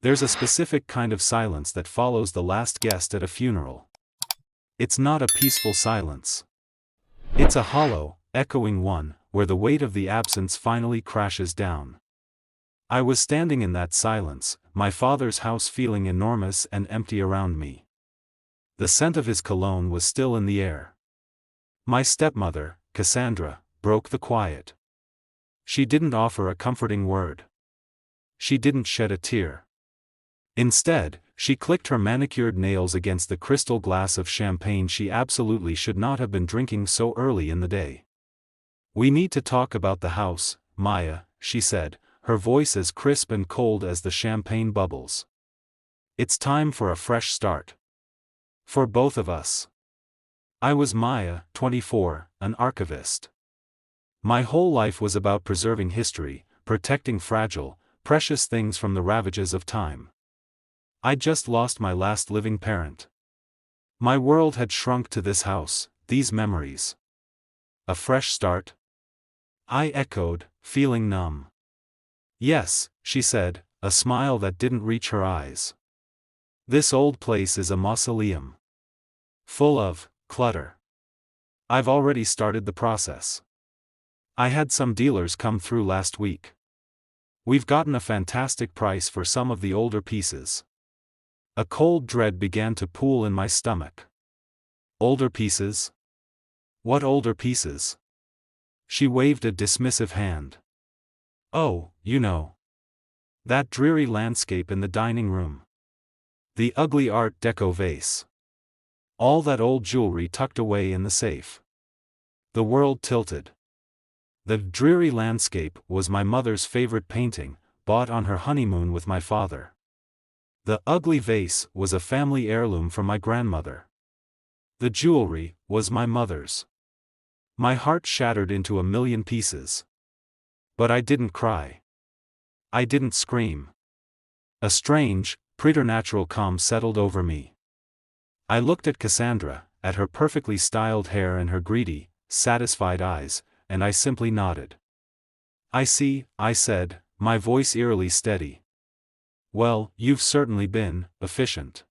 There's a specific kind of silence that follows the last guest at a funeral. It's not a peaceful silence. It's a hollow, echoing one, where the weight of the absence finally crashes down. I was standing in that silence, my father's house feeling enormous and empty around me. The scent of his cologne was still in the air. My stepmother, Cassandra, broke the quiet. She didn't offer a comforting word. She didn't shed a tear. Instead, she clicked her manicured nails against the crystal glass of champagne she absolutely should not have been drinking so early in the day. "We need to talk about the house, Maya," she said, her voice as crisp and cold as the champagne bubbles. "It's time for a fresh start. For both of us." I was Maya, 24, an archivist. My whole life was about preserving history, protecting fragile, precious things from the ravages of time. I'd just lost my last living parent. My world had shrunk to this house, these memories. A fresh start? I echoed, feeling numb. "Yes," she said, a smile that didn't reach her eyes. "This old place is a mausoleum. Full of clutter. I've already started the process. I had some dealers come through last week. We've gotten a fantastic price for some of the older pieces." A cold dread began to pool in my stomach. Older pieces? What older pieces? She waved a dismissive hand. "Oh, you know. That dreary landscape in the dining room. The ugly Art Deco vase. All that old jewelry tucked away in the safe." The world tilted. The dreary landscape was my mother's favorite painting, bought on her honeymoon with my father. The ugly vase was a family heirloom from my grandmother. The jewelry was my mother's. My heart shattered into a million pieces. But I didn't cry. I didn't scream. A strange, preternatural calm settled over me. I looked at Cassandra, at her perfectly styled hair and her greedy, satisfied eyes, and I simply nodded. "I see," I said, my voice eerily steady. "Well, you've certainly been efficient."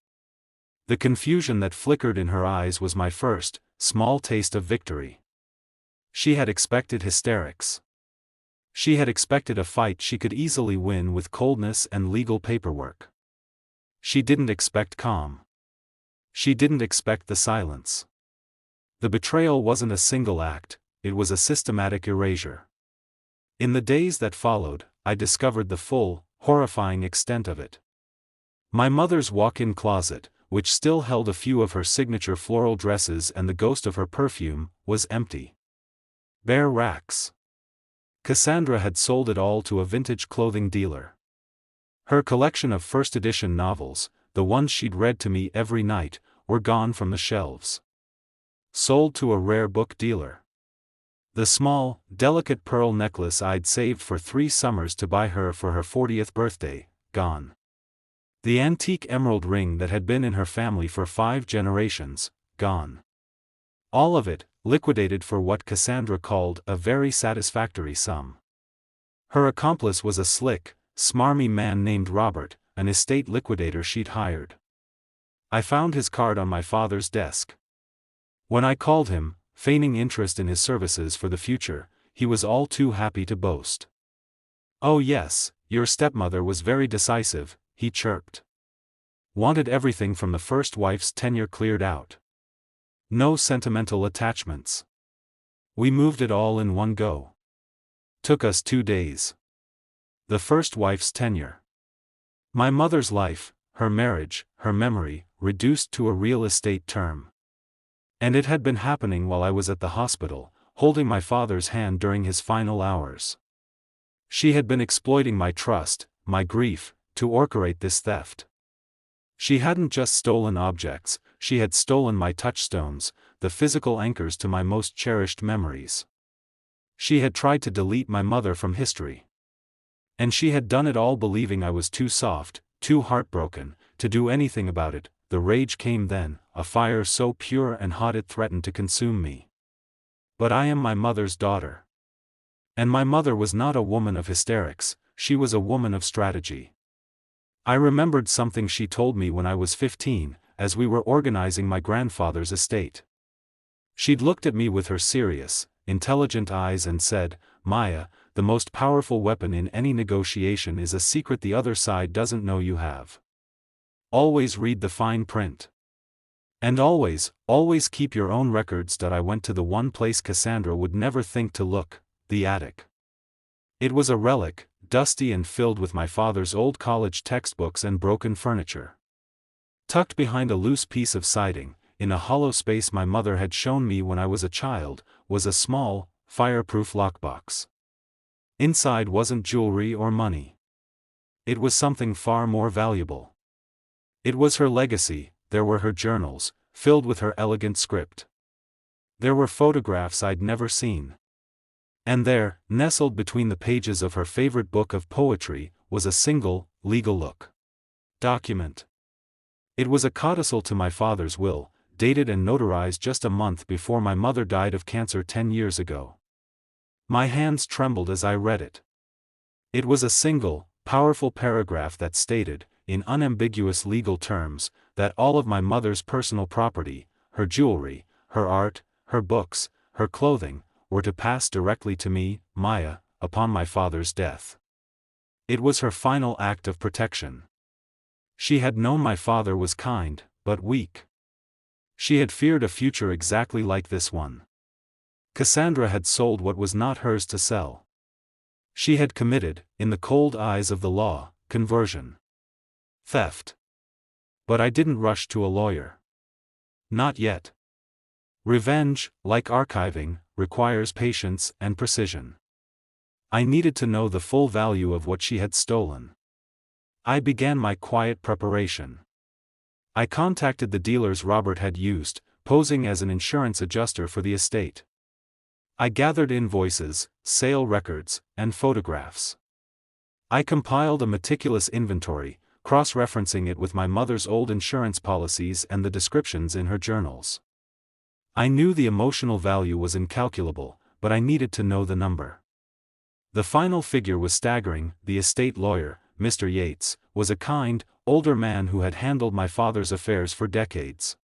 The confusion that flickered in her eyes was my first, small taste of victory. She had expected hysterics. She had expected a fight she could easily win with coldness and legal paperwork. She didn't expect calm. She didn't expect the silence. The betrayal wasn't a single act, it was a systematic erasure. In the days that followed, I discovered the full, horrifying extent of it. My mother's walk-in closet, which still held a few of her signature floral dresses and the ghost of her perfume, was empty. Bare racks. Cassandra had sold it all to a vintage clothing dealer. Her collection of first-edition novels, the ones she'd read to me every night, were gone from the shelves. Sold to a rare book dealer. The small, delicate pearl necklace I'd saved for 3 summers to buy her for her 40th birthday, gone. The antique emerald ring that had been in her family for 5 generations, gone. All of it, liquidated for what Cassandra called a very satisfactory sum. Her accomplice was a slick, smarmy man named Robert, an estate liquidator she'd hired. I found his card on my father's desk. When I called him, feigning interest in his services for the future, he was all too happy to boast. "Oh yes, your stepmother was very decisive," he chirped. "Wanted everything from the first wife's tenure cleared out. No sentimental attachments. We moved it all in one go. Took us 2 days. The first wife's tenure. My mother's life, her marriage, her memory, reduced to a real estate term. And it had been happening while I was at the hospital, holding my father's hand during his final hours. She had been exploiting my trust, my grief, to orchestrate this theft. She hadn't just stolen objects, she had stolen my touchstones, the physical anchors to my most cherished memories. She had tried to delete my mother from history. And she had done it all believing I was too soft, too heartbroken, to do anything about it. The rage came then, a fire so pure and hot it threatened to consume me. But I am my mother's daughter. And my mother was not a woman of hysterics, she was a woman of strategy. I remembered something she told me when I was 15, as we were organizing my grandfather's estate. She'd looked at me with her serious, intelligent eyes and said, "Maya, the most powerful weapon in any negotiation is a secret the other side doesn't know you have. Always read the fine print. And always keep your own records." I went to the one place Cassandra would never think to look, the attic. It was a relic, dusty and filled with my father's old college textbooks and broken furniture. Tucked behind a loose piece of siding, in a hollow space my mother had shown me when I was a child, was a small, fireproof lockbox. Inside wasn't jewelry or money. It was something far more valuable. It was her legacy. There were her journals, filled with her elegant script. There were photographs I'd never seen. And there, nestled between the pages of her favorite book of poetry, was a single, legal-look document. It was a codicil to my father's will, dated and notarized just a month before my mother died of cancer 10 years ago. My hands trembled as I read it. It was a single, powerful paragraph that stated, in unambiguous legal terms, that all of my mother's personal property, her jewelry, her art, her books, her clothing, were to pass directly to me, Maya, upon my father's death. It was her final act of protection. She had known my father was kind, but weak. She had feared a future exactly like this one. Cassandra had sold what was not hers to sell. She had committed, in the cold eyes of the law, conversion. Theft. But I didn't rush to a lawyer. Not yet. Revenge, like archiving, requires patience and precision. I needed to know the full value of what she had stolen. I began my quiet preparation. I contacted the dealers Robert had used, posing as an insurance adjuster for the estate. I gathered invoices, sale records, and photographs. I compiled a meticulous inventory, cross-referencing it with my mother's old insurance policies and the descriptions in her journals. I knew the emotional value was incalculable, but I needed to know the number. The final figure was staggering. The estate lawyer, Mr. Yates, was a kind, older man who had handled my father's affairs for decades.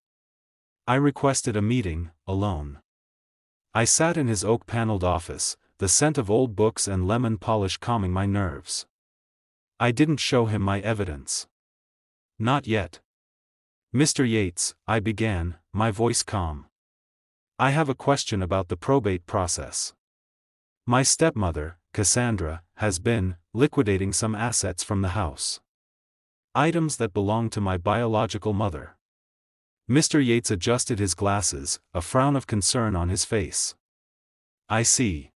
I requested a meeting, alone. I sat in his oak-paneled office, the scent of old books and lemon polish calming my nerves. I didn't show him my evidence. Not yet. "Mr. Yates," I began, my voice calm. "I have a question about the probate process. My stepmother, Cassandra, has been liquidating some assets from the house. Items that belong to my biological mother." Mr. Yates adjusted his glasses, a frown of concern on his face. "I see.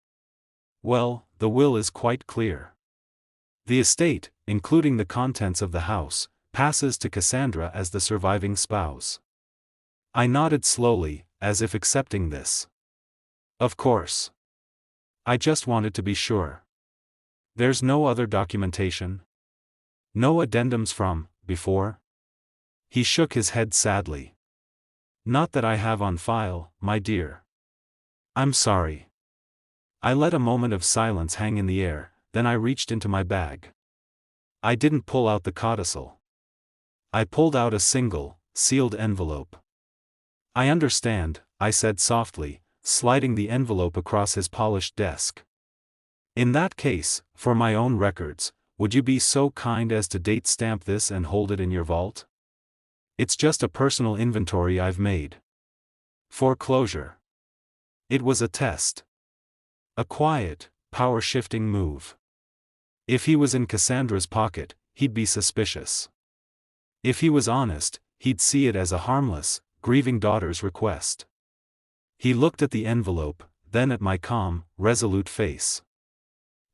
Well, the will is quite clear. The estate, including the contents of the house, passes to Cassandra as the surviving spouse." I nodded slowly, as if accepting this. "Of course. I just wanted to be sure. There's no other documentation? No addendums from before?" He shook his head sadly. "Not that I have on file, my dear. I'm sorry." I let a moment of silence hang in the air, then I reached into my bag. I didn't pull out the codicil. I pulled out a single, sealed envelope. "I understand," I said softly, sliding the envelope across his polished desk. "In that case, for my own records, would you be so kind as to date stamp this and hold it in your vault? It's just a personal inventory I've made. Foreclosure." It was a test. A quiet, power-shifting move. If he was in Cassandra's pocket, he'd be suspicious. If he was honest, he'd see it as a harmless, grieving daughter's request. He looked at the envelope, then at my calm, resolute face.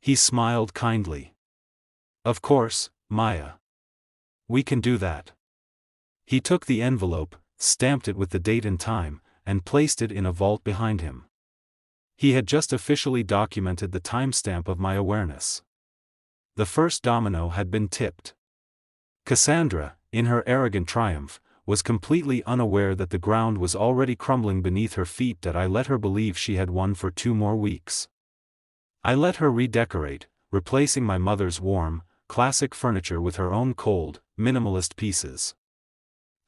He smiled kindly. "Of course, Maya. We can do that." He took the envelope, stamped it with the date and time, and placed it in a vault behind him. He had just officially documented the timestamp of my awareness. The first domino had been tipped. Cassandra, in her arrogant triumph, was completely unaware that the ground was already crumbling beneath her feet. That I let her believe she had won for 2 more weeks. I let her redecorate, replacing my mother's warm, classic furniture with her own cold, minimalist pieces.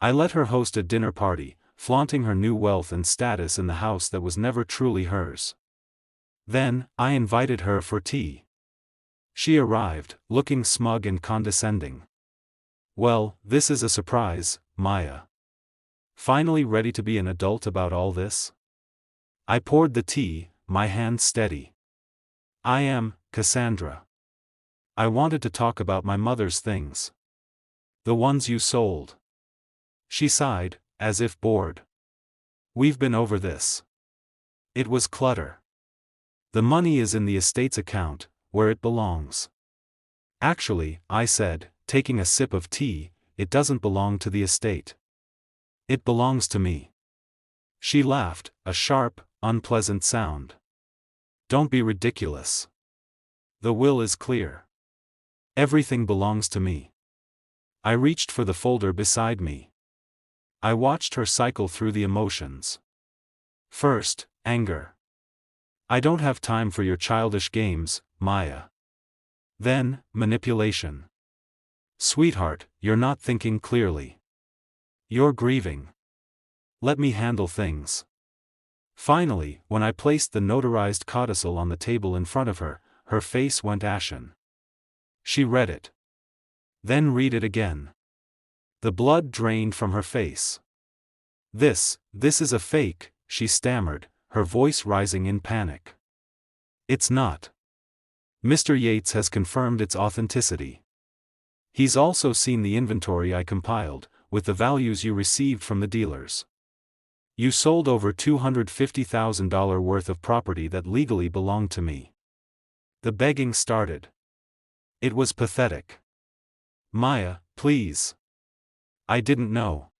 I let her host a dinner party, flaunting her new wealth and status in the house that was never truly hers. Then, I invited her for tea. She arrived, looking smug and condescending. "Well, this is a surprise, Maya. Finally ready to be an adult about all this?" I poured the tea, my hand steady. "I am, Cassandra. I wanted to talk about my mother's things. The ones you sold." She sighed, as if bored. "We've been over this. It was clutter. The money is in the estate's account, where it belongs." "Actually," I said, taking a sip of tea, "it doesn't belong to the estate. It belongs to me." She laughed, a sharp, unpleasant sound. "Don't be ridiculous. The will is clear. Everything belongs to me." I reached for the folder beside me. I watched her cycle through the emotions. First, anger. "I don't have time for your childish games, Maya." Then, manipulation. "Sweetheart, you're not thinking clearly. You're grieving. Let me handle things." Finally, when I placed the notarized codicil on the table in front of her, her face went ashen. She read it. Then read it again. The blood drained from her face. This is a fake," she stammered, her voice rising in panic. "It's not. Mr. Yates has confirmed its authenticity. He's also seen the inventory I compiled, with the values you received from the dealers. You sold over $250,000 worth of property that legally belonged to me." The begging started. It was pathetic. "Maya, please. I didn't know.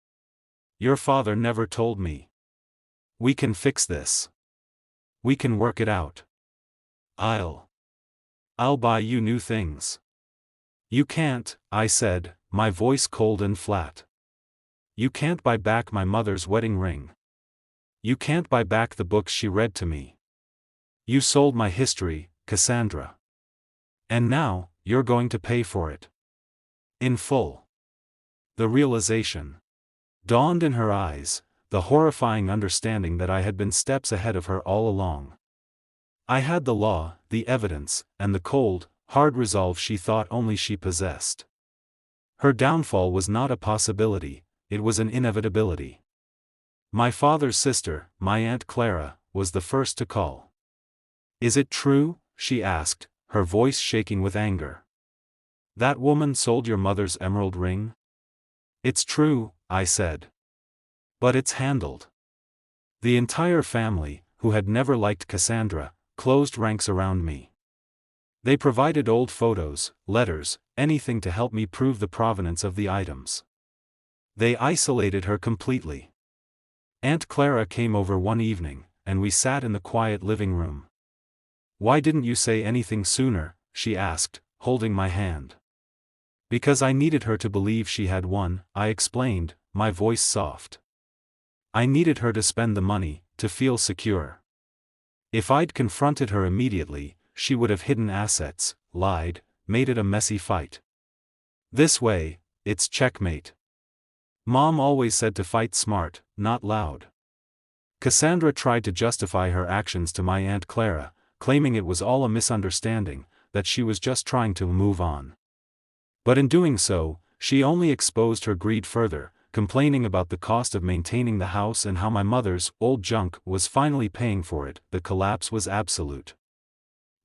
Your father never told me. We can fix this. We can work it out. I'll buy you new things." "You can't," I said, my voice cold and flat. "You can't buy back my mother's wedding ring. You can't buy back the books she read to me. You sold my history, Cassandra. And now, you're going to pay for it. In full." The realization dawned in her eyes, the horrifying understanding that I had been steps ahead of her all along. I had the law, the evidence, and the cold, hard resolve she thought only she possessed. Her downfall was not a possibility, it was an inevitability. My father's sister, my Aunt Clara, was the first to call. "Is it true?" she asked, her voice shaking with anger. "That woman sold your mother's emerald ring?" "It's true," I said. "But it's handled." The entire family, who had never liked Cassandra, closed ranks around me. They provided old photos, letters, anything to help me prove the provenance of the items. They isolated her completely. Aunt Clara came over one evening, and we sat in the quiet living room. "Why didn't you say anything sooner?" she asked, holding my hand. "Because I needed her to believe she had won," I explained, my voice soft. "I needed her to spend the money, to feel secure. If I'd confronted her immediately, she would have hidden assets, lied, made it a messy fight. This way, it's checkmate. Mom always said to fight smart, not loud." Cassandra tried to justify her actions to my Aunt Clara, claiming it was all a misunderstanding, that she was just trying to move on. But in doing so, she only exposed her greed further, complaining about the cost of maintaining the house and how my mother's old junk was finally paying for it. The collapse was absolute.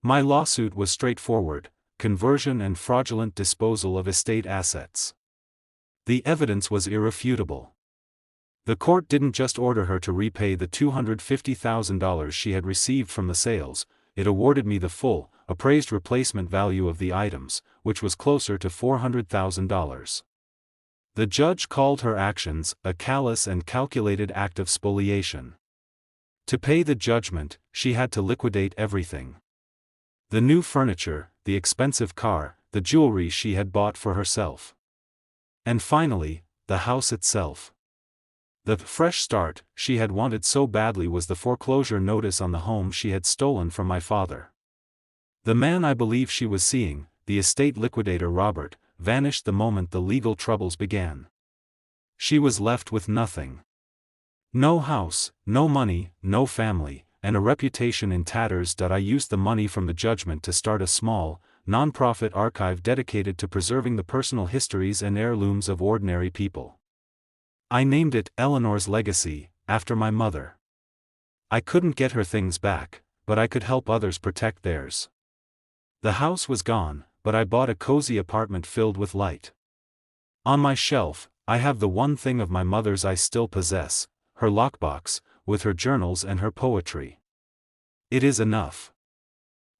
My lawsuit was straightforward: conversion and fraudulent disposal of estate assets. The evidence was irrefutable. The court didn't just order her to repay the $250,000 she had received from the sales, it awarded me the full, appraised replacement value of the items, which was closer to $400,000. The judge called her actions a callous and calculated act of spoliation. To pay the judgment, she had to liquidate everything. The new furniture, the expensive car, the jewelry she had bought for herself. And finally, the house itself. The fresh start she had wanted so badly was the foreclosure notice on the home she had stolen from my father. The man I believe she was seeing, the estate liquidator Robert, vanished the moment the legal troubles began. She was left with nothing. No house, no money, no family, and a reputation in tatters. I used the money from the judgment to start a small, non-profit archive dedicated to preserving the personal histories and heirlooms of ordinary people. I named it Eleanor's Legacy, after my mother. I couldn't get her things back, but I could help others protect theirs. The house was gone, but I bought a cozy apartment filled with light. On my shelf, I have the one thing of my mother's I still possess, her lockbox, with her journals and her poetry. It is enough.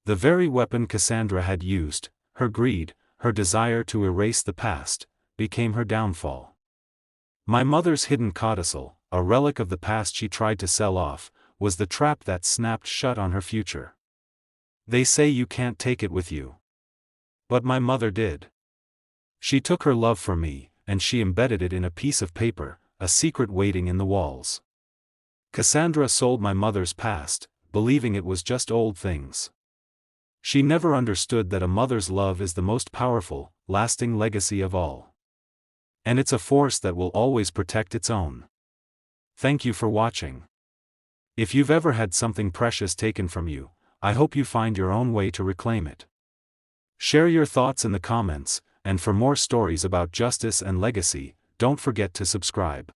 The very weapon Cassandra had used, her greed, her desire to erase the past, became her downfall. My mother's hidden codicil, a relic of the past she tried to sell off, was the trap that snapped shut on her future. They say you can't take it with you. But my mother did. She took her love for me, and she embedded it in a piece of paper, a secret waiting in the walls. Cassandra sold my mother's past, believing it was just old things. She never understood that a mother's love is the most powerful, lasting legacy of all. And it's a force that will always protect its own. Thank you for watching. If you've ever had something precious taken from you, I hope you find your own way to reclaim it. Share your thoughts in the comments, and for more stories about justice and legacy, don't forget to subscribe.